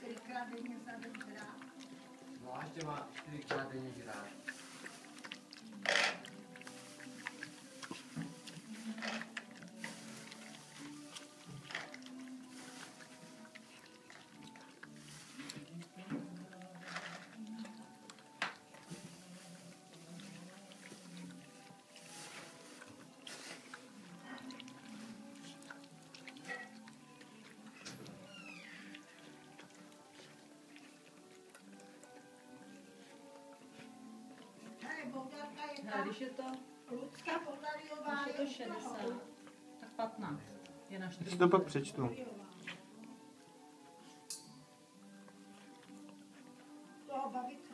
4krát denně za den žrát. No a ještě má 4krát denně žrát. Když je to, Lucka Podlariová když je to 60, tak 15 je na 4. Já si to pak přečtu. toho babička.